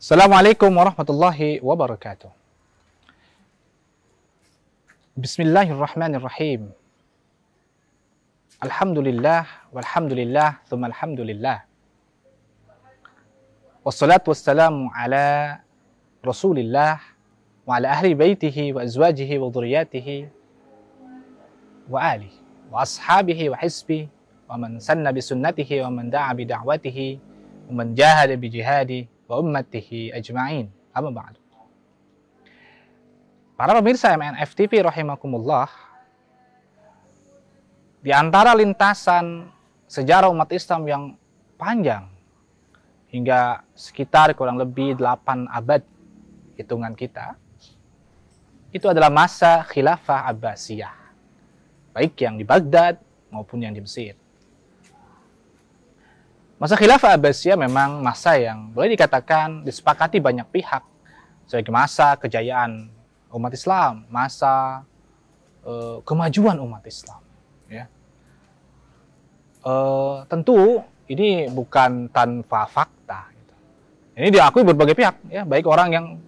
Assalamualaikum warahmatullahi wabarakatuh. Bismillahirrahmanirrahim. Alhamdulillah, walhamdulillah, thumma alhamdulillah. Wassalatu wassalamu ala Rasulillah wa ala ahli baitihi wa azwajihi wa dhurriyyatihi wa alihi wa ashabihi wa hisbihi wa man sanna bi sunnatihi wa man da'a bi da'watihi wa man jahada bi jihadi wa ummatihi ajma'in. Amma ba'du. Para pemirsa MNF TV rahimakumullah, di antara lintasan sejarah umat Islam yang panjang hingga sekitar kurang lebih 8 abad hitungan kita, itu adalah masa khilafah Abbasiyah, baik yang di Baghdad maupun yang di Mesir. Masa khilafah Abbasiyah memang masa yang boleh dikatakan disepakati banyak pihak sebagai masa kejayaan umat Islam, masa kemajuan umat Islam. Ya. Tentu ini bukan tanpa fakta. Gitu. Ini diakui berbagai pihak, ya, baik orang yang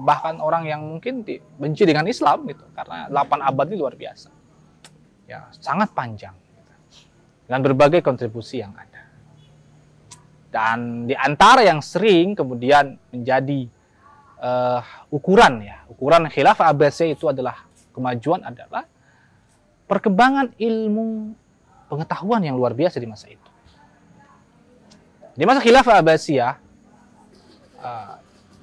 bahkan orang yang mungkin benci dengan Islam, gitu, karena 8 abad ini luar biasa, ya, sangat panjang, gitu, dengan berbagai kontribusi yang ada. Dan di antara yang sering kemudian menjadi ukuran khilafah Abbasiyah itu adalah kemajuan adalah perkembangan ilmu pengetahuan yang luar biasa di masa itu. Di masa khilafah Abbasiyah,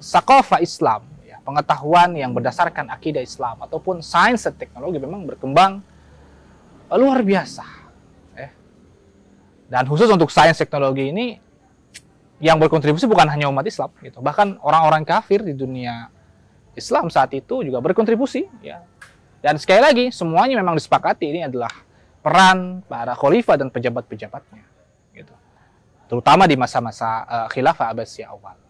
saqafah Islam, ya, pengetahuan yang berdasarkan akidah Islam ataupun sains dan teknologi memang berkembang luar biasa. Dan khusus untuk sains teknologi ini yang berkontribusi bukan hanya umat Islam, gitu. Bahkan orang-orang kafir di dunia Islam saat itu juga berkontribusi, ya. Dan sekali lagi semuanya memang disepakati ini adalah peran para khalifah dan pejabat-pejabatnya, gitu. Terutama di masa-masa khilafah Abbasiyah awal.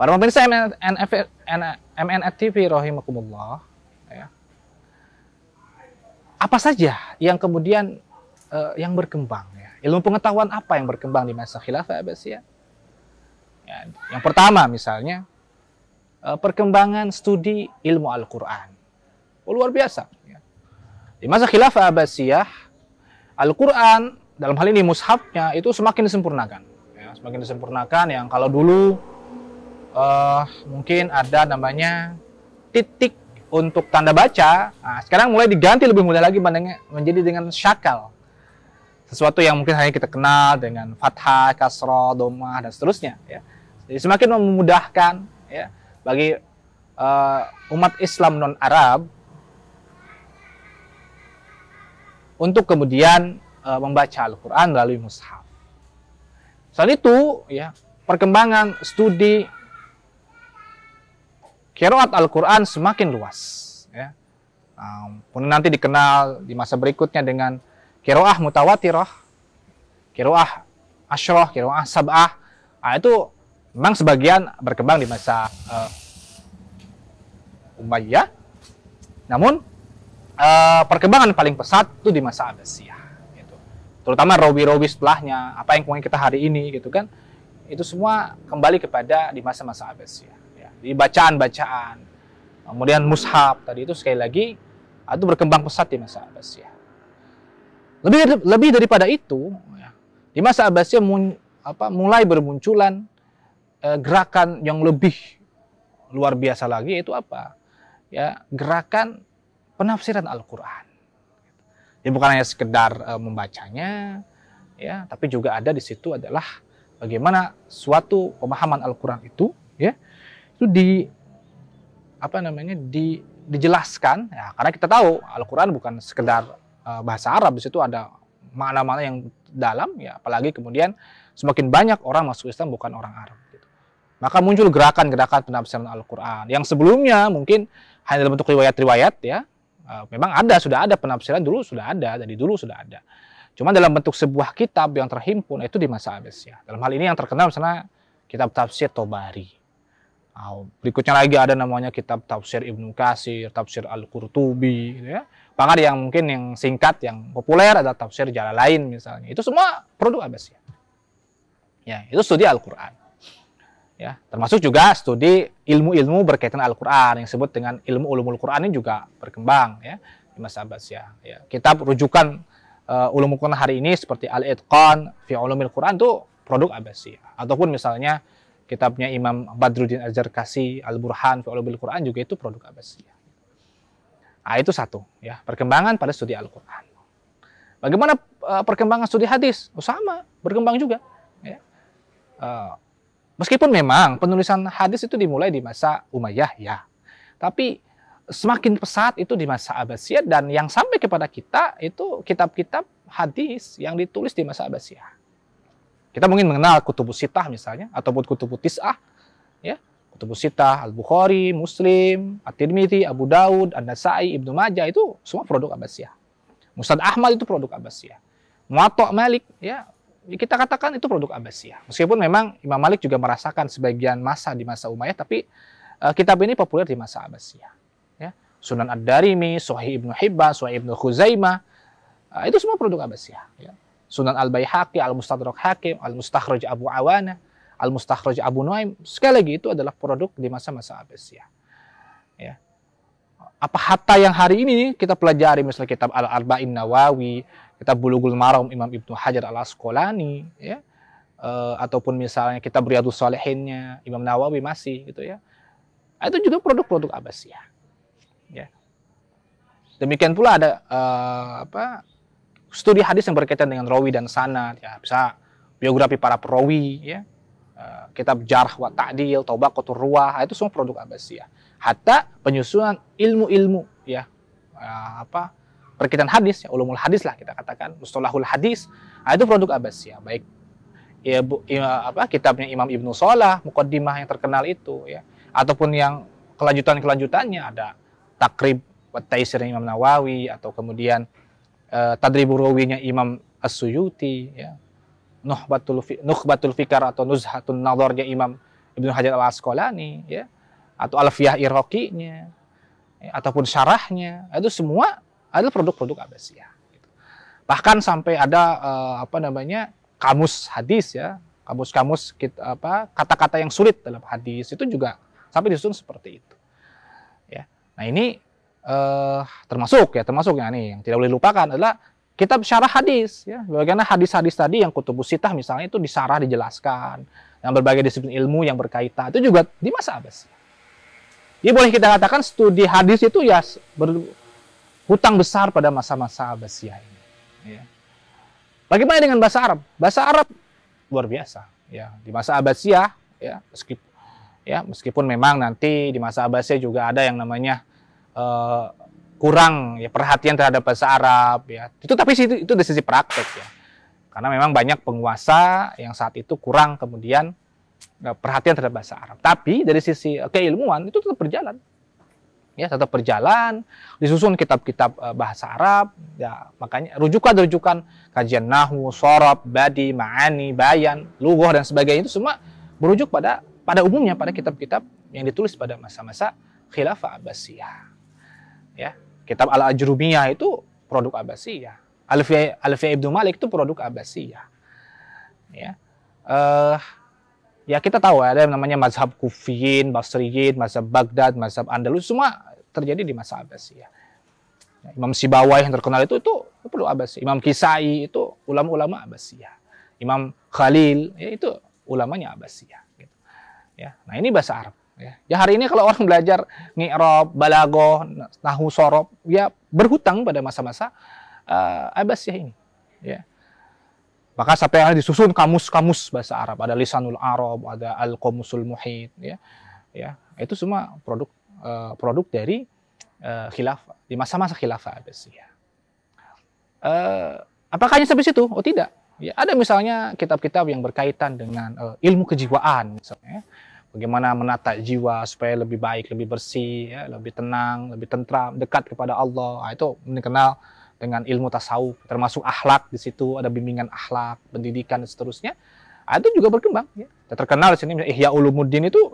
Para pemirsa MNF TV rahimakumullah, ya. Apa saja yang kemudian yang berkembang, ya? Ilmu pengetahuan apa yang berkembang di masa khilafah Abbasiyah? Ya, yang pertama misalnya perkembangan studi ilmu Al-Quran. Luar biasa. Ya. Di masa khilafah Abbasiyah, Al-Quran dalam hal ini mushafnya itu semakin disempurnakan. Ya, semakin disempurnakan, yang kalau dulu mungkin ada namanya titik untuk tanda baca, nah, sekarang mulai diganti lebih mudah lagi menjadi dengan syakal. Sesuatu yang mungkin hanya kita kenal dengan fathah, kasrah, dhammah, dan seterusnya. Ya. Jadi semakin memudahkan, ya, bagi umat Islam non-Arab untuk kemudian membaca Al-Quran melalui mushaf. Selain itu, ya, perkembangan studi qiraat Al-Quran semakin luas. Ya. Nanti dikenal di masa berikutnya dengan qiraah mutawatirah, qiraah asyrah, qiraah sab'ah. Nah, itu memang sebagian berkembang di masa Umayyah. Namun perkembangan paling pesat itu di masa Abbasiyah, gitu. Terutama rawi-rawi setelahnya, apa yang kita hari ini, gitu kan. Itu semua kembali kepada di masa-masa Abbasiyah, ya. Di bacaan-bacaan, kemudian mushaf tadi itu sekali lagi itu berkembang pesat di masa Abbasiyah. Lebih daripada itu, ya, di masa Abbasiyah mulai bermunculan gerakan yang lebih luar biasa lagi, yaitu apa? Ya, gerakan penafsiran Al-Quran. Jadi bukan hanya sekedar membacanya, ya, tapi juga ada di situ adalah bagaimana suatu pemahaman Al-Quran itu, ya, itu dijelaskan, ya, karena kita tahu Al-Quran bukan sekedar bahasa Arab, di situ ada makna-makna yang dalam, ya, apalagi kemudian semakin banyak orang masuk Islam bukan orang Arab, gitu. Maka muncul gerakan-gerakan penafsiran Al-Quran yang sebelumnya mungkin hanya dalam bentuk riwayat-riwayat, ya. Memang sudah ada penafsiran dulu, dari dulu sudah ada. Cuma dalam bentuk sebuah kitab yang terhimpun, itu di masa Abbasiyah. Dalam hal ini yang terkenal misalnya kitab tafsir Tobari. Berikutnya lagi ada namanya kitab tafsir Ibnu Katsir, tafsir Al-Qurtubi, gitu, ya. Bahkan yang mungkin yang singkat, yang populer ada tafsir Jalalain misalnya. Itu semua produk Abbasiyah. Ya, itu studi Al-Quran. Ya, termasuk juga studi ilmu-ilmu berkaitan Al-Qur'an yang disebut dengan ilmu ulumul Qur'an ini juga berkembang ya di masa Abbasiyah. Ya, kitab rujukan ulumul Qur'an hari ini seperti Al-Itqan fi Ulumil Qur'an itu produk Abbasiyah. Ataupun misalnya kitabnya Imam Badruddin Az-Zarkasi Al-Burhan fi Ulumil Qur'an juga itu produk Abbasiyah. Nah, itu satu ya, perkembangan pada studi Al-Qur'an. Bagaimana perkembangan studi hadis? Oh, sama, berkembang juga ya. Meskipun memang penulisan hadis itu dimulai di masa Umayyah ya, tapi semakin pesat itu di masa Abbasiyah, dan yang sampai kepada kita itu kitab-kitab hadis yang ditulis di masa Abbasiyah. Kita mungkin mengenal Kutubus Sittah misalnya, ataupun Kutubus Tis'ah, ya, Kutubus Sittah, Al-Bukhari, Muslim, At-Tirmidzi, Abu Daud, An-Nasa'i, Ibnu Majah, itu semua produk Abbasiyah. Musnad Ahmad itu produk Abbasiyah. Muwatta Malik, ya, kita katakan itu produk Abbasiyah. Meskipun memang Imam Malik juga merasakan sebagian masa di masa Umayyah, tapi kitab ini populer di masa Abbasiyah. Ya. Sunan Ad-Darimi, Sahih Ibnu Hibban, Sahih Ibnu Khuzaimah, itu semua produk Abbasiyah. Ya. Sunan Al-Baihaqi, Al-Mustadrak Hakim, Al-Mustakhraj Abu Awana, Al-Mustakhraj Abu Nuaim, sekali lagi itu adalah produk di masa-masa Abbasiyah. Ya. Apa hatta yang hari ini kita pelajari, misalnya kitab Al-Arba'in Nawawi, kitab Bulughul Maram Imam Ibnu Hajar Al-Asqalani, ya, ataupun misalnya kitab Riyadhus Shalihinnya Imam Nawawi masih gitu ya. Itu juga produk-produk Abbasiyah. Ya. Demikian pula ada studi hadis yang berkaitan dengan rawi dan sanad, ya, bisa biografi para perawi, ya, kitab Jarh wa Ta'dil, Tabaqatur Ruwah, itu semua produk Abbasiyah. Hatta penyusunan ilmu-ilmu, ya, berkaitan hadis, ya, ulumul hadis lah kita katakan, mustalahul hadis, itu produk Abbasiyah. Baik ya, kitabnya Imam Ibnu Shalah, Muqaddimah yang terkenal itu, ya, ataupun yang kelanjutannya ada Takrib wa Taisir Imam Nawawi, atau kemudian Tadribur Rawinya Imam As-Suyuti, ya, Nukhbatul Fikar atau Nuzhatun Nadharnya Imam Ibnu Hajar Al-Asqalani, ya, atau Alfiyah Iraqi-nya, ya, ataupun syarahnya, itu semua adalah produk-produk Abbasiyah. Gitu. Bahkan sampai ada kamus hadis, ya, kamus-kamus kata-kata yang sulit dalam hadis itu juga sampai disusun seperti itu. Ya. Nah ini termasuk ya nih yang tidak boleh lupakan adalah kitab syarah hadis, ya, bagaimana hadis-hadis tadi yang Kutubus Sittah misalnya itu disarah, dijelaskan, yang berbagai disiplin ilmu yang berkaitan, itu juga di masa Abbasiyah. Jadi boleh kita katakan studi hadis itu ya berhutang besar pada masa-masa Abbasiyah ini. Ya. Bagaimana dengan bahasa Arab? Bahasa Arab luar biasa, ya, di masa Abbasiyah, ya, meskipun memang nanti di masa Abbasiyah juga ada yang namanya kurang, ya, perhatian terhadap bahasa Arab, ya. Tapi itu dari sisi praktek, ya. Karena memang banyak penguasa yang saat itu kurang kemudian perhatian terhadap bahasa Arab. Tapi dari sisi keilmuan itu tetap berjalan. Ya, tetap berjalan, disusun kitab-kitab bahasa Arab, ya, makanya rujukan-rujukan kajian nahwu, shorab, badi, ma'ani, bayan, lughah dan sebagainya itu semua merujuk pada umumnya pada kitab-kitab yang ditulis pada masa-masa Khilafah Abbasiyah. Ya, kitab Al-Ajrumiyah itu produk Abbasiyah. Alfiyah Ibnu Malik itu produk Abbasiyah. Ya. Ya kita tahu ada yang namanya mazhab Kufiyin, Basriyin, mazhab Baghdad, mazhab Andalus, semua terjadi di masa Abbasiyah. Ya, Imam Sibawai yang terkenal itu perlu Abbasiyah. Imam Kisai itu ulama-ulama Abbasiyah. Imam Khalil, ya, itu ulamanya Abbasiyah. Gitu. Ya, nah ini bahasa Arab. Ya, hari ini kalau orang belajar Mi'rab, Balaghah, Nahwu, Shorab, ya berhutang pada masa-masa Abbasiyah ini. Ya. Maka sampai disusun kamus-kamus bahasa Arab, ada Lisanul Arab, ada Al-Qamusul Muhit, ya, itu semua produk dari khilafah di masa-masa khilafah Abbasiyah. Apakah hanya sampai situ? Oh tidak. Ya, ada misalnya kitab-kitab yang berkaitan dengan ilmu kejiwaan, misalnya, bagaimana menata jiwa supaya lebih baik, lebih bersih, ya, lebih tenang, lebih tentram, dekat kepada Allah. Nah, itu dikenal dengan ilmu tasawuf, termasuk akhlak di situ, ada bimbingan akhlak, pendidikan dan seterusnya. Itu juga berkembang, ya. Terkenal di sini Ihya Ulumuddin itu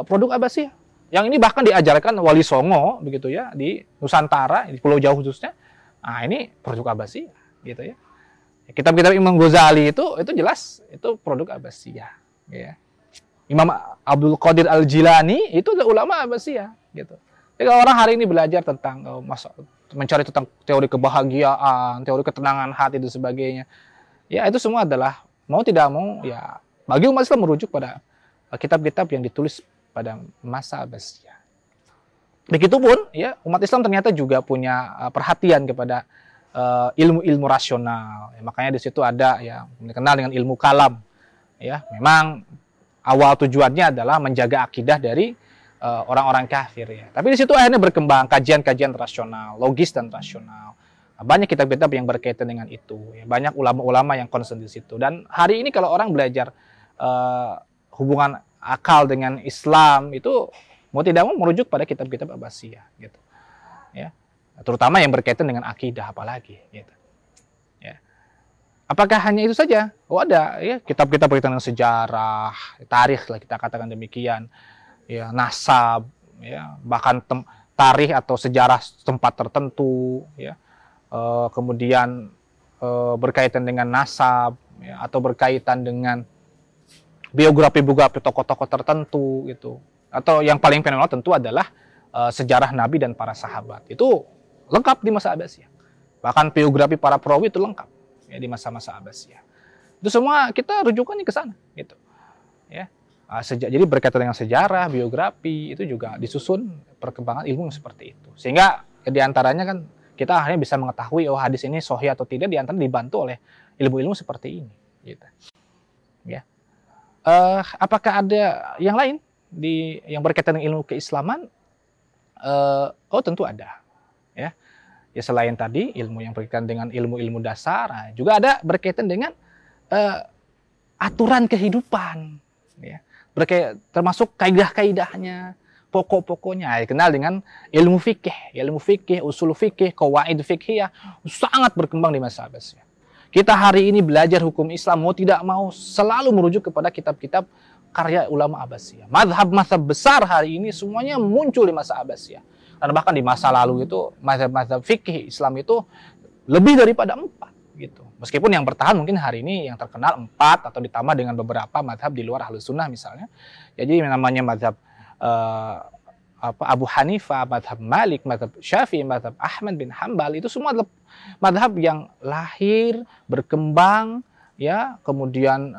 produk Abbasiyah. Yang ini bahkan diajarkan Wali Songo begitu ya di Nusantara, di Pulau Jawa khususnya. Nah, ini produk Abbasiyah gitu ya. Kitab-kitab Imam Ghazali itu jelas itu produk Abbasiyah, ya. Imam Abdul Qadir Al-Jilani itu adalah ulama Abbasiyah gitu. Jadi kalau orang hari ini belajar tentang mencari tentang teori kebahagiaan, teori ketenangan hati dan sebagainya, ya itu semua adalah mau tidak mau ya bagi umat Islam merujuk pada kitab-kitab yang ditulis pada masa Abbasiyah. Begitupun ya umat Islam ternyata juga punya perhatian kepada ilmu-ilmu rasional. Ya, makanya di situ ada yang dikenal dengan ilmu kalam. Ya, memang awal tujuannya adalah menjaga akidah dari orang-orang kafir ya. Tapi di situ akhirnya berkembang kajian-kajian rasional, logis dan rasional. Banyak kitab-kitab yang berkaitan dengan itu. Ya. Banyak ulama-ulama yang concern di situ. Dan hari ini kalau orang belajar hubungan akal dengan Islam itu mau tidak mau merujuk pada kitab-kitab Abbasiyah gitu. Ya. Terutama yang berkaitan dengan akidah apalagi gitu. Ya. Apakah hanya itu saja? Oh ada ya kitab-kitab berkaitan dengan sejarah, tarikh lah kita katakan demikian. Ya, nasab, ya, bahkan tarikh atau sejarah tempat tertentu, ya, kemudian berkaitan dengan nasab, ya, atau berkaitan dengan biografi-biografi tokoh-tokoh tertentu, gitu. Atau yang paling fenomenal tentu adalah sejarah Nabi dan para sahabat. Itu lengkap di masa Abbasiyah. Bahkan biografi para perawi itu lengkap ya, di masa-masa Abbasiyah. Itu semua kita rujukannya ke sana, gitu. Ya. Jadi berkaitan dengan sejarah, biografi, itu juga disusun perkembangan ilmu seperti itu. Sehingga diantaranya kan kita akhirnya bisa mengetahui oh hadis ini sahih atau tidak, diantaranya dibantu oleh ilmu-ilmu seperti ini. Gitu. Ya. Apakah ada yang lain yang berkaitan dengan ilmu keislaman? Oh tentu ada. Ya. Ya selain tadi ilmu yang berkaitan dengan ilmu-ilmu dasar, juga ada berkaitan dengan aturan kehidupan. Ya. Termasuk kaidah-kaidahnya, pokok-pokoknya, dikenal dengan ilmu fikih, usul fikih, qawaid fikhiyah, sangat berkembang di masa Abbasiyah. Kita hari ini belajar hukum Islam mau tidak mau selalu merujuk kepada kitab-kitab karya ulama Abbasiyah. Mazhab-mazhab besar hari ini semuanya muncul di masa Abbasiyah. Dan bahkan di masa lalu itu mazhab-mazhab fikih Islam itu lebih daripada 4 gitu. Meskipun yang bertahan mungkin hari ini yang terkenal 4 atau ditambah dengan beberapa mazhab di luar Ahlus Sunnah misalnya. Jadi namanya mazhab Abu Hanifah, mazhab Malik, mazhab Syafi'i, mazhab Ahmad bin Hambal, itu semua adalah mazhab yang lahir, berkembang ya, kemudian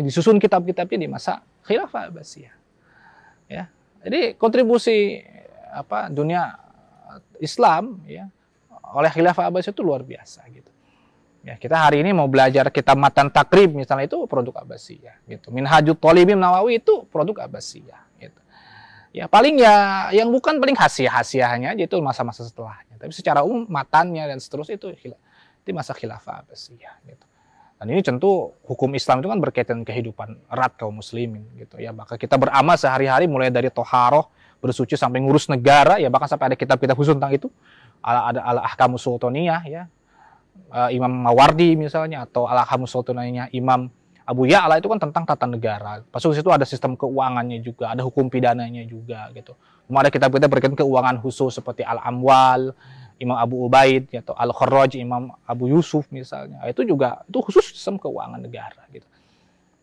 disusun kitab-kitabnya di masa Khilafah Abbasiyah. Ya. Jadi kontribusi dunia Islam ya oleh Khilafah Abbasiyah itu luar biasa gitu. Ya, kita hari ini mau belajar kitab Matan Takrib misalnya itu produk Abbasiyah gitu. Minhajut Thalibin Nawawi itu produk Abbasiyah gitu. Ya paling ya yang bukan paling hasiah-hasiahnya aja itu masa-masa setelahnya. Tapi secara umum matannya dan seterusnya itu masa Khilafah Abbasiyah gitu. Dan ini tentu hukum Islam itu kan berkaitan kehidupan erat kaum muslimin gitu ya. Maka kita beramal sehari-hari mulai dari toharoh, bersuci sampai ngurus negara ya, bahkan sampai ada kitab-kitab khusus tentang itu. Ada Al-Ahkamus Sultaniyah ya. Imam Mawardi misalnya, atau Al-Ahkamus Sultaniyah Imam Abu Ya'la itu kan tentang tata negara. Pasal situ ada sistem keuangannya juga, ada hukum pidananya juga gitu. Kemudian ada kitab-kitab berkaitan keuangan khusus seperti Al-Amwal Imam Abu Ubaid atau Al-Kharraj Imam Abu Yusuf misalnya. Itu juga itu khusus sistem keuangan negara gitu.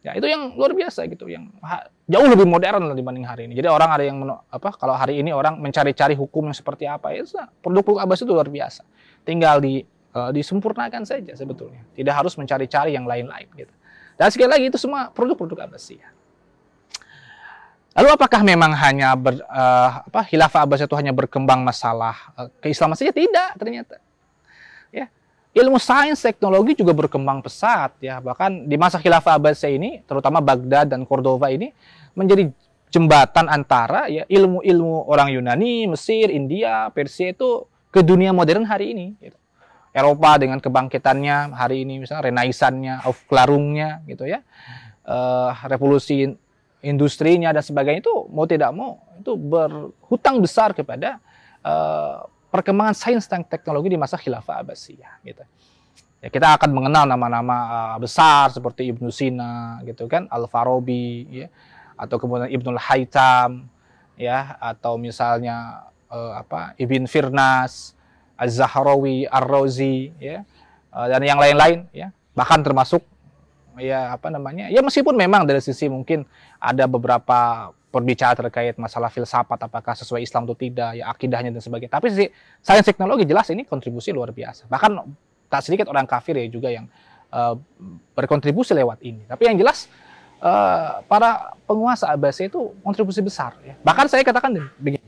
Ya itu yang luar biasa gitu, yang jauh lebih modern dibanding hari ini. Jadi orang ada yang kalau hari ini orang mencari-cari hukum yang seperti apa, ya produk-produk Abbas itu luar biasa. Tinggal disempurnakan saja sebetulnya. Tidak harus mencari-cari yang lain-lain gitu. Dan sekali lagi itu semua produk-produk Abbasiyah. Lalu apakah memang hanya Khilafah Abbasiyah itu hanya berkembang masalah keislaman saja? Tidak ternyata. Ya. Ilmu sains teknologi juga berkembang pesat ya. Bahkan di masa Khilafah Abbasiyah ini, terutama Baghdad dan Cordova ini menjadi jembatan antara ya ilmu-ilmu orang Yunani, Mesir, India, Persia itu ke dunia modern hari ini gitu. Eropa dengan kebangkitannya hari ini, misalnya Renaissannya, Aufklärungnya gitu ya, revolusi industrinya dan sebagainya, itu mau tidak mau itu berhutang besar kepada perkembangan sains dan teknologi di masa Khilafah Abbasiyah gitu. Ya, kita akan mengenal nama-nama besar seperti Ibnu Sina gitu kan, Al-Farabi ya, atau kemudian Ibnul Haytham ya, atau misalnya Ibn Firnas, Az-Zahrawi, Ar-Razi ya, dan yang lain-lain ya. Bahkan termasuk ya apa namanya, ya meskipun memang dari sisi mungkin ada beberapa perbicaraan terkait masalah filsafat apakah sesuai Islam atau tidak, ya akidahnya dan sebagainya. Tapi sisi sains teknologi jelas ini kontribusi luar biasa. Bahkan tak sedikit orang kafir ya juga yang berkontribusi lewat ini. Tapi yang jelas para penguasa Abbasiyah itu kontribusi besar. Ya. Bahkan saya katakan begini,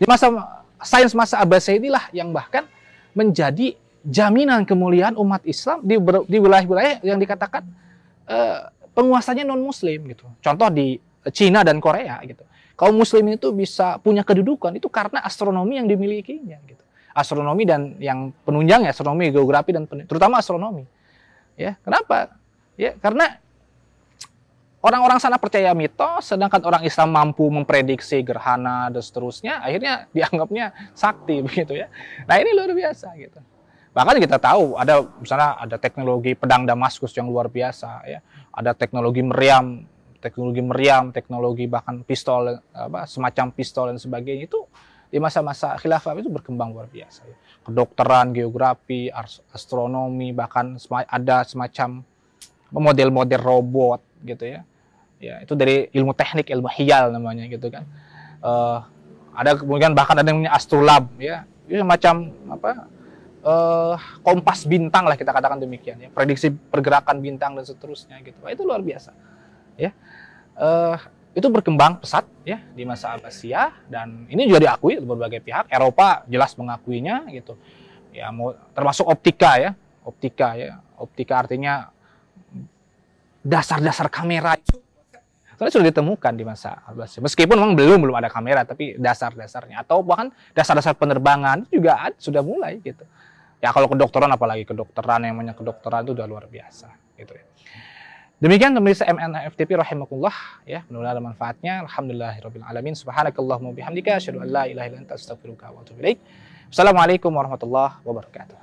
di masa sains masa Abbasiyah inilah yang bahkan menjadi jaminan kemuliaan umat Islam di wilayah-wilayah yang dikatakan penguasanya non Muslim gitu. Contoh di Cina dan Korea gitu. Kaum Muslim itu bisa punya kedudukan itu karena astronomi yang dimilikinya gitu. Astronomi dan yang penunjangnya astronomi, geografi dan terutama astronomi. Ya, kenapa? Ya, karena orang-orang sana percaya mitos, sedangkan orang Islam mampu memprediksi gerhana dan seterusnya, akhirnya dianggapnya sakti begitu ya. Nah, ini luar biasa gitu. Bahkan kita tahu ada misalnya ada teknologi pedang Damaskus yang luar biasa ya. Ada teknologi meriam, teknologi bahkan pistol semacam pistol dan sebagainya itu di masa-masa khilafah itu berkembang luar biasa ya. Kedokteran, geografi, astronomi, bahkan ada semacam model-model robot gitu ya. Ya, itu dari ilmu teknik, ilmu hiyal namanya gitu kan. Ada kemudian bahkan ada yang namanya astrolab ya. Itu semacam kompas bintang lah kita katakan demikian ya. Prediksi pergerakan bintang dan seterusnya gitu. Wah, itu luar biasa. Ya. Itu berkembang pesat ya di masa Abbasiyah dan ini juga diakui oleh berbagai pihak. Eropa jelas mengakuinya gitu. Ya, termasuk optika ya. Optika artinya dasar-dasar kamera itu soalnya sudah ditemukan di masa Abbasiyah. Meskipun memang belum ada kamera, tapi dasar-dasarnya atau bahkan dasar-dasar penerbangan juga sudah mulai gitu. Ya kalau kedokteran, apalagi kedokteran yang namanya kedokteran itu udah luar biasa gitu ya. Demikian pemirsa MNA FTP rahimakumullah ya, mudah-mudahan ada manfaatnya. Alhamdulillahirabbil alamin. Subhanakallahumma bihamdika asyhadu an la ilaha illa anta astaghfiruka wa atubu ilaik. Wassalamualaikum warahmatullahi wabarakatuh.